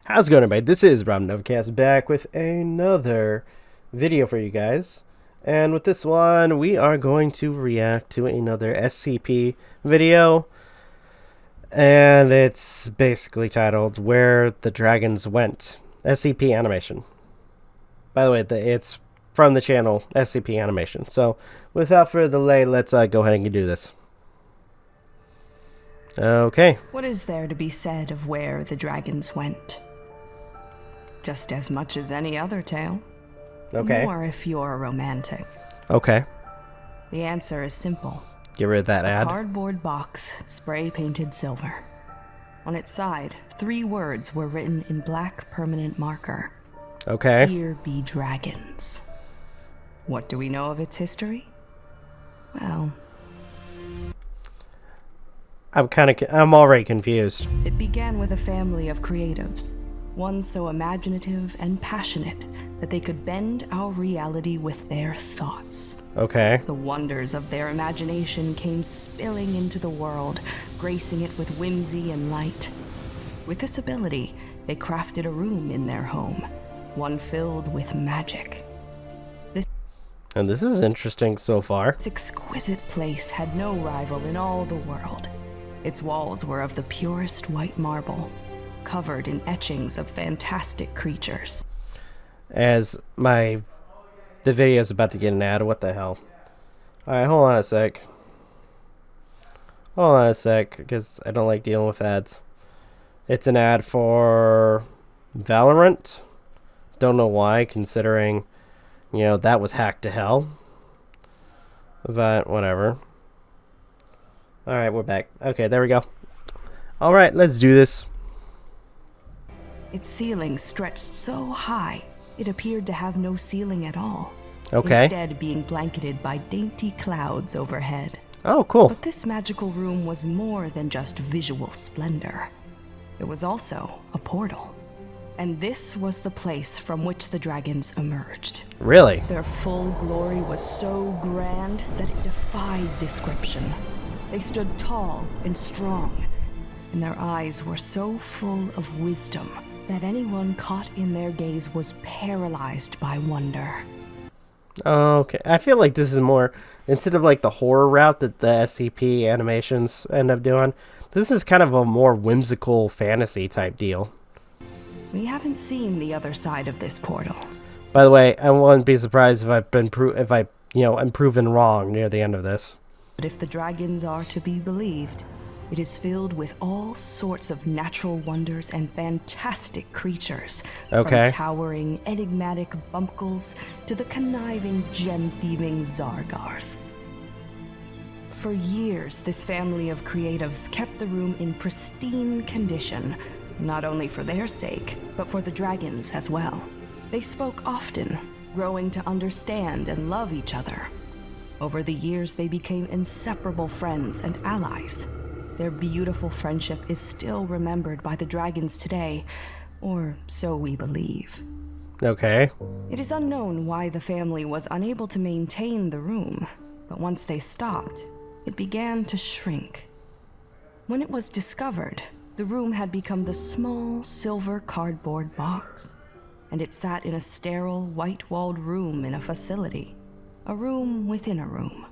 How's it going, everybody? This is Novakast back with another video for you guys. And with this one, we are going to react to another SCP video. And it's basically titled Where the Dragons Went. SCP Animation. By the way, it's from the channel SCP Animation. So, without further delay, let's go ahead and do this. Okay. What is there to be said of where the dragons went? Just as much as any other tale. Okay. More if you're romantic. Okay. The answer is simple. Get rid of that A ad. cardboard box, spray-painted silver. On its side, 3 words were written in black permanent marker. Okay. Here be dragons. What do we know of its history? Well, I'm already confused. it began with a family of creatives. One so imaginative and passionate that they could bend our reality with their thoughts. Okay. The wonders of their imagination came spilling into the world, gracing it with whimsy and light. With this ability, they crafted a room in their home, one filled with magic. And this is interesting so far. This exquisite place had no rival in all the world. Its walls were of the purest white marble, covered in etchings of fantastic creatures. As the video is about to get an ad, what the hell? Alright, hold on a sec. Hold on a sec, because I don't like dealing with ads. It's an ad for Valorant. Don't know why, considering, you know, that was hacked to hell. But, whatever. Alright, we're back. Okay, there we go. Alright, let's do this. Its ceiling stretched so high, it appeared to have no ceiling at all. Okay. Instead being blanketed by dainty clouds overhead. Oh, cool. But this magical room was more than just visual splendor. It was also a portal. And this was the place from which the dragons emerged. Really? Their full glory was so grand that it defied description. They stood tall and strong, and their eyes were so full of wisdom that anyone caught in their gaze was paralyzed by wonder. Okay, I feel like this is more, instead of like the horror route that the SCP animations end up doing, this is kind of a more whimsical fantasy type deal. We haven't seen the other side of this portal. By the way, I wouldn't be surprised if I'm proven wrong near the end of this. But if the dragons are to be believed, it is filled with all sorts of natural wonders and fantastic creatures. Okay. From towering, enigmatic bumpkles to the conniving, gem-thieving Zargarths. For years, this family of creatives kept the room in pristine condition, not only for their sake, but for the dragons as well. They spoke often, growing to understand and love each other. Over the years, they became inseparable friends and allies. Their beautiful friendship is still remembered by the dragons today, or so we believe. Okay. It is unknown why the family was unable to maintain the room, but once they stopped, it began to shrink. When it was discovered, the room had become the small silver cardboard box, and it sat in a sterile, white-walled room in a facility. A room within a room.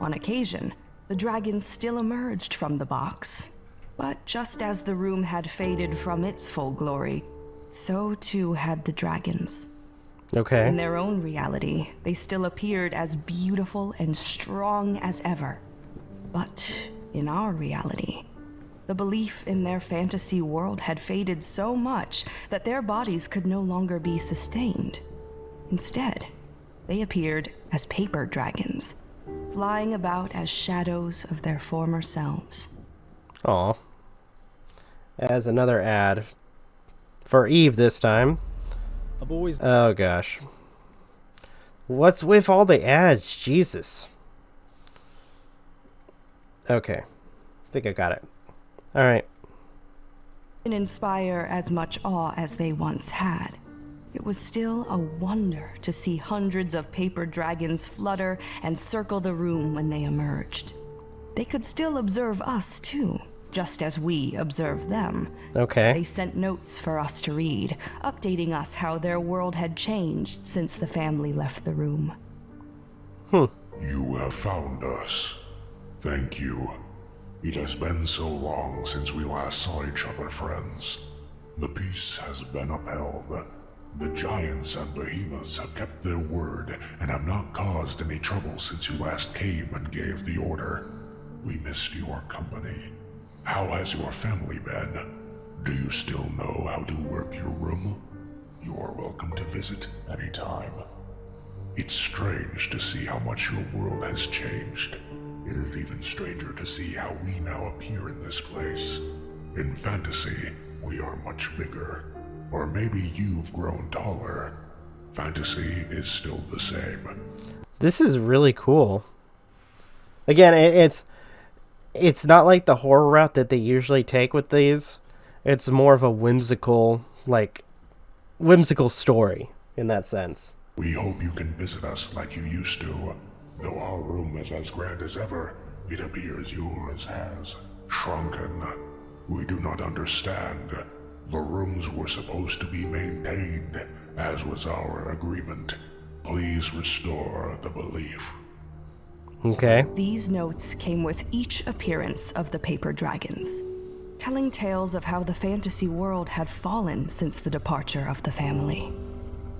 On occasion, the dragons still emerged from the box, but just as the room had faded from its full glory, so too had the dragons. Okay. In their own reality, they still appeared as beautiful and strong as ever. But in our reality, the belief in their fantasy world had faded so much that their bodies could no longer be sustained. Instead, they appeared as paper dragons, flying about as shadows of their former selves. Aw. As another ad for Eve this time. Oh gosh. What's with all the ads? Jesus. Okay. I think I got it. Alright. And inspire as much awe as they once had. It was still a wonder to see hundreds of paper dragons flutter and circle the room when they emerged. They could still observe us too, just as we observed them. Okay. They sent notes for us to read, updating us how their world had changed since the family left the room. You have found us. Thank you. It has been so long since we last saw each other, friends. The peace has been upheld. The giants and behemoths have kept their word and have not caused any trouble since you last came and gave the order. We missed your company. How has your family been? Do you still know how to work your room? You are welcome to visit anytime. It's strange to see how much your world has changed. It is even stranger to see how we now appear in this place. In fantasy, we are much bigger. Or maybe you've grown taller. Fantasy is still the same. This is really cool. Again, it's not like the horror route that they usually take with these. It's more of a whimsical story in that sense. We hope you can visit us like you used to. Though our room is as grand as ever, it appears yours has shrunken. We do not understand. The rooms were supposed to be maintained, as was our agreement. Please restore the belief. Okay. These notes came with each appearance of the paper dragons, telling tales of how the fantasy world had fallen since the departure of the family.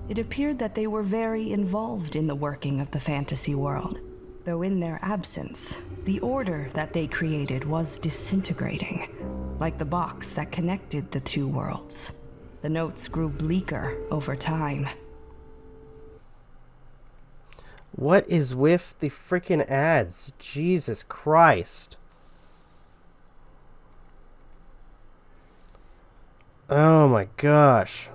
It appeared that they were very involved in the working of the fantasy world, though in their absence, the order that they created was disintegrating, like the box that connected the two worlds. The notes grew bleaker over time. What is with the freaking ads? Jesus Christ. Oh my gosh.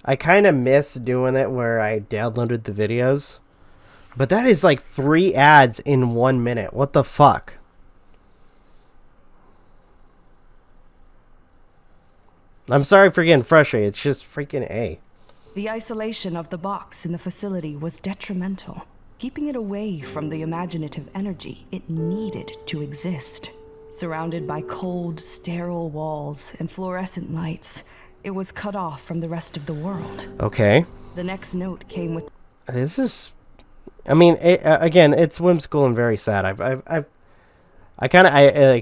I kind of miss doing it where I downloaded the videos. But that is like 3 ads in 1 minute. What the fuck? I'm sorry for getting frustrated. It's just freaking A. The isolation of the box in the facility was detrimental, keeping it away from the imaginative energy it needed to exist. Surrounded by cold, sterile walls and fluorescent lights, it was cut off from the rest of the world. Okay. The next note came with... This is... I mean, again, it's whimsical and very sad. Like,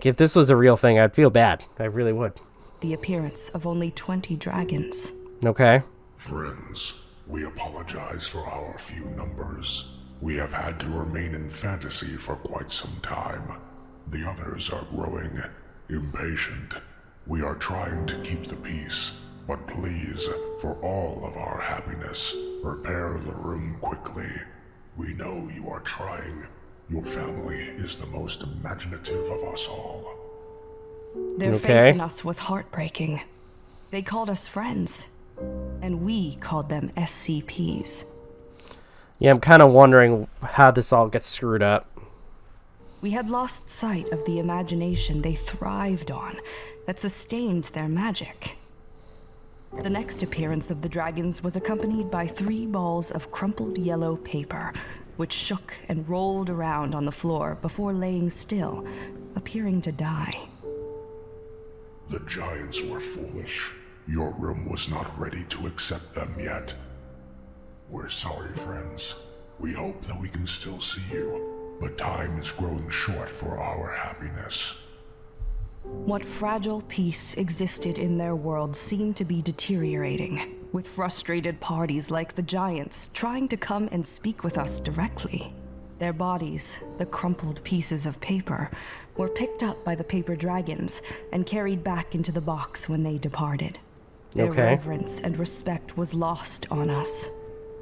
if this was a real thing, I'd feel bad. I really would. the appearance of only 20 dragons. Okay. Friends, we apologize for our few numbers. We have had to remain in fantasy for quite some time. The others are growing impatient. We are trying to keep the peace, but please, for all of our happiness, repair the room quickly. We know you are trying. Your family is the most imaginative of us all. Their faith in us was heartbreaking. They called us friends, and we called them SCPs. Yeah, I'm kind of wondering how this all gets screwed up. We had lost sight of the imagination they thrived on that sustained their magic. The next appearance of the dragons was accompanied by 3 balls of crumpled yellow paper, which shook and rolled around on the floor before laying still, appearing to die. The giants were foolish. Your room was not ready to accept them yet. We're sorry, friends. We hope that we can still see you, but time is growing short for our happiness. What fragile peace existed in their world seemed to be deteriorating, with frustrated parties like the giants trying to come and speak with us directly. Their bodies, the crumpled pieces of paper, were picked up by the paper dragons and carried back into the box when they departed. Their reverence and respect was lost on us.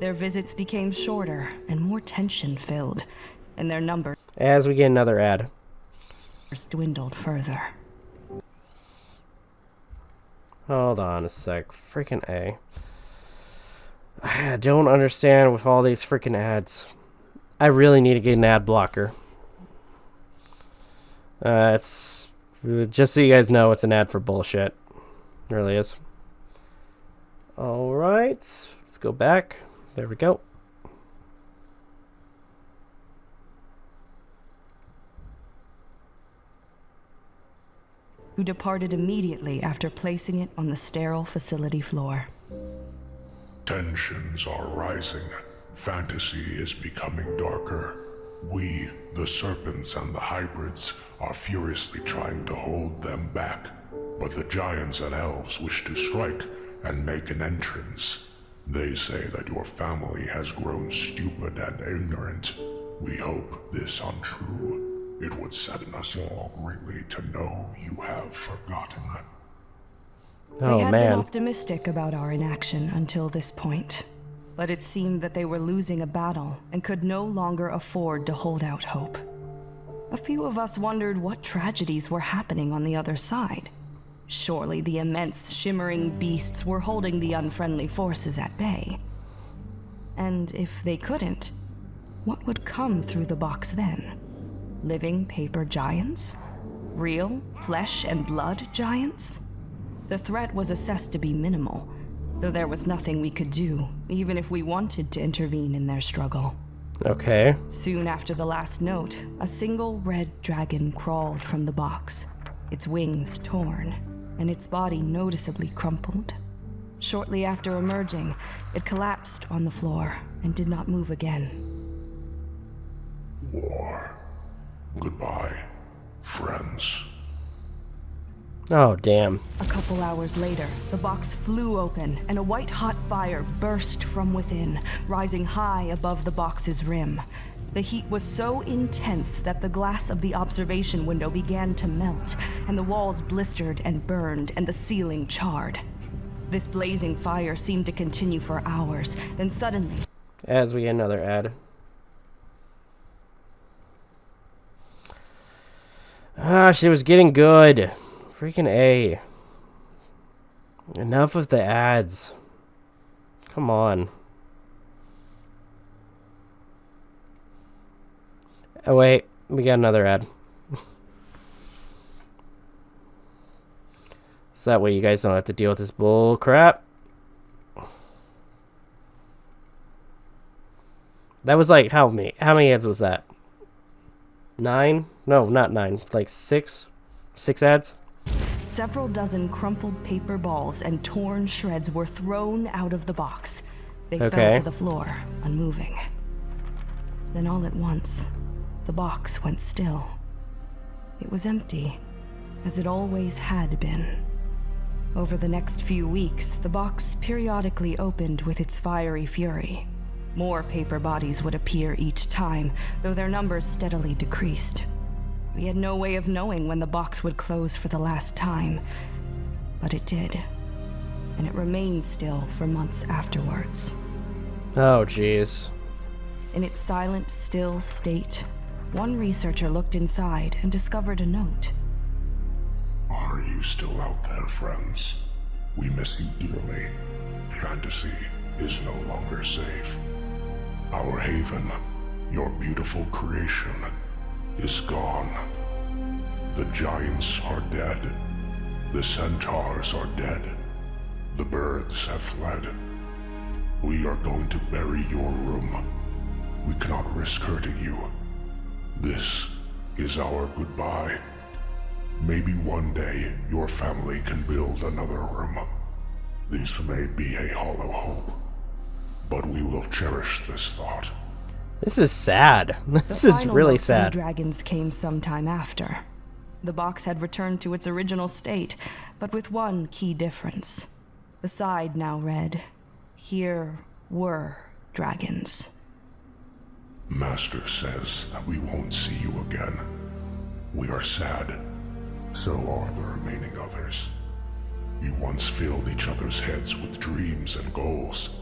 Their visits became shorter and more tension-filled, and their numbers, as we get another ad, dwindled further. Hold on a sec. Freaking A. I don't understand with all these freaking ads. I really need to get an ad blocker. It's just so you guys know, it's an ad for bullshit. It really is. Alright, let's go back. There we go. who departed immediately after placing it on the sterile facility floor. Tensions are rising. Fantasy is becoming darker. We, the serpents and the hybrids, are furiously trying to hold them back. But the giants and elves wish to strike and make an entrance. They say that your family has grown stupid and ignorant. We hope this untrue. It would sadden us all greatly to know you have forgotten. They had been optimistic about our inaction until this point, but it seemed that they were losing a battle and could no longer afford to hold out hope. A few of us wondered what tragedies were happening on the other side. Surely the immense, shimmering beasts were holding the unfriendly forces at bay. And if they couldn't, what would come through the box then? Living paper giants? Real flesh and blood giants? The threat was assessed to be minimal, though there was nothing we could do, even if we wanted to intervene in their struggle. Okay. Soon after the last note, a single red dragon crawled from the box, its wings torn, and its body noticeably crumpled. Shortly after emerging, it collapsed on the floor and did not move again. War. Goodbye, friends. Oh, damn. A couple hours later, the box flew open and a white-hot fire burst from within, rising high above the box's rim. The heat was so intense that the glass of the observation window began to melt, and the walls blistered and burned, and the ceiling charred. This blazing fire seemed to continue for hours, then suddenly... As we get another ad. Ah, she was getting good. Freaking A. Enough of the ads. Come on. Oh wait, we got another ad. So that way you guys don't have to deal with this bull crap. That was like how many ads was that? 9? No, not 9. Like 6? 6 ads? Several dozen crumpled paper balls and torn shreds were thrown out of the box. They fell to the floor, unmoving. Then all at once, the box went still. It was empty, as it always had been. Over the next few weeks, the box periodically opened with its fiery fury. More paper bodies would appear each time, though their numbers steadily decreased. We had no way of knowing when the box would close for the last time, but it did, and it remained still for months afterwards. Oh, jeez. In its silent, still state, one researcher looked inside and discovered a note. Are you still out there, friends? We miss you dearly. Fantasy is no longer safe. Our haven, your beautiful creation, is gone. The giants are dead. The centaurs are dead. The birds have fled. We are going to bury your room. We cannot risk hurting you. This is our goodbye. Maybe one day your family can build another room. This may be a hollow hope, but we will cherish this thought. This is sad. This is really sad. The dragons came sometime after. The box had returned to its original state, but with one key difference. The side now read, "Here were dragons." Master says that we won't see you again. We are sad. So are the remaining others. You once filled each other's heads with dreams and goals.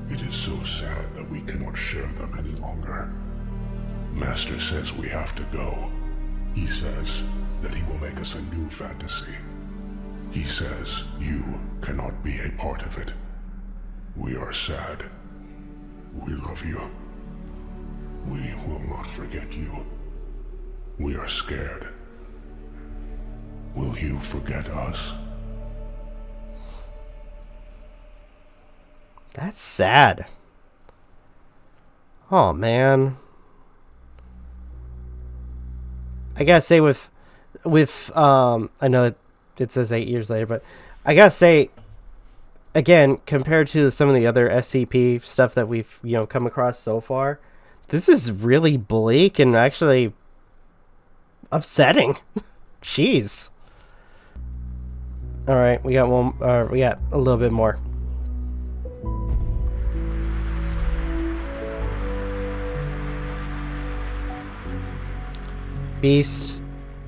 It is so sad that we cannot share them any longer. Master says we have to go. He says that he will make us a new fantasy. He says you cannot be a part of it. We are sad. We love you. We will not forget you. We are scared. Will you forget us? That's sad. Oh, man. I gotta say with with I know it says 8 years later, but I gotta say, again, compared to some of the other SCP stuff that we've come across so far, this is really bleak and actually upsetting. Jeez. All right, we got one. We got a little bit more. Beasts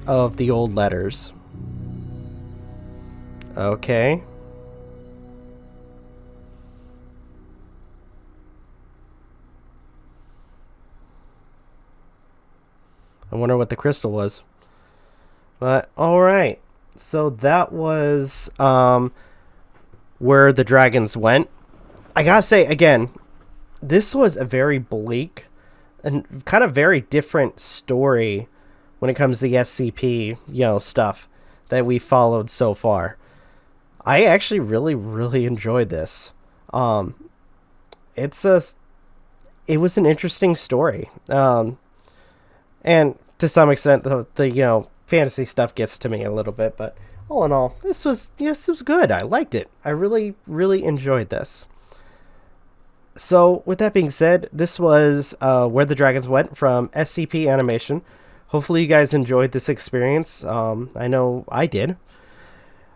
of the Old Letters. Okay. I wonder what the crystal was. But alright. So that was where the dragons went. I gotta say, again, this was a very bleak and kind of very different story when it comes to the SCP, stuff that we followed so far. I actually really, really enjoyed this. It was an interesting story. And to some extent, the fantasy stuff gets to me a little bit, but all in all, this was good. I liked it. I really, really enjoyed this. So, with that being said, this was Where the Dragons Went from SCP Animation. Hopefully you guys enjoyed this experience. I know I did.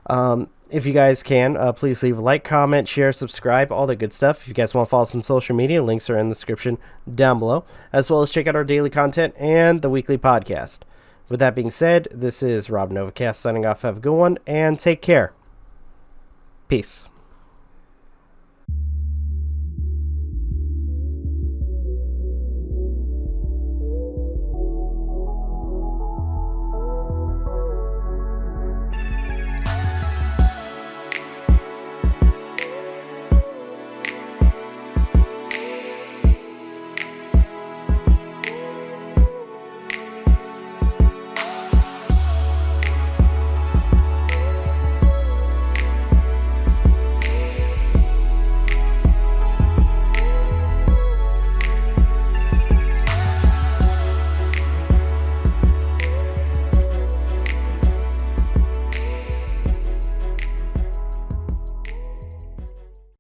If you guys can, please leave a like, comment, share, subscribe, all that good stuff. If you guys want to follow us on social media, links are in the description down below, as well as check out our daily content and the weekly podcast. With that being said, this is Rob Novakast signing off. Have a good one, and take care. Peace.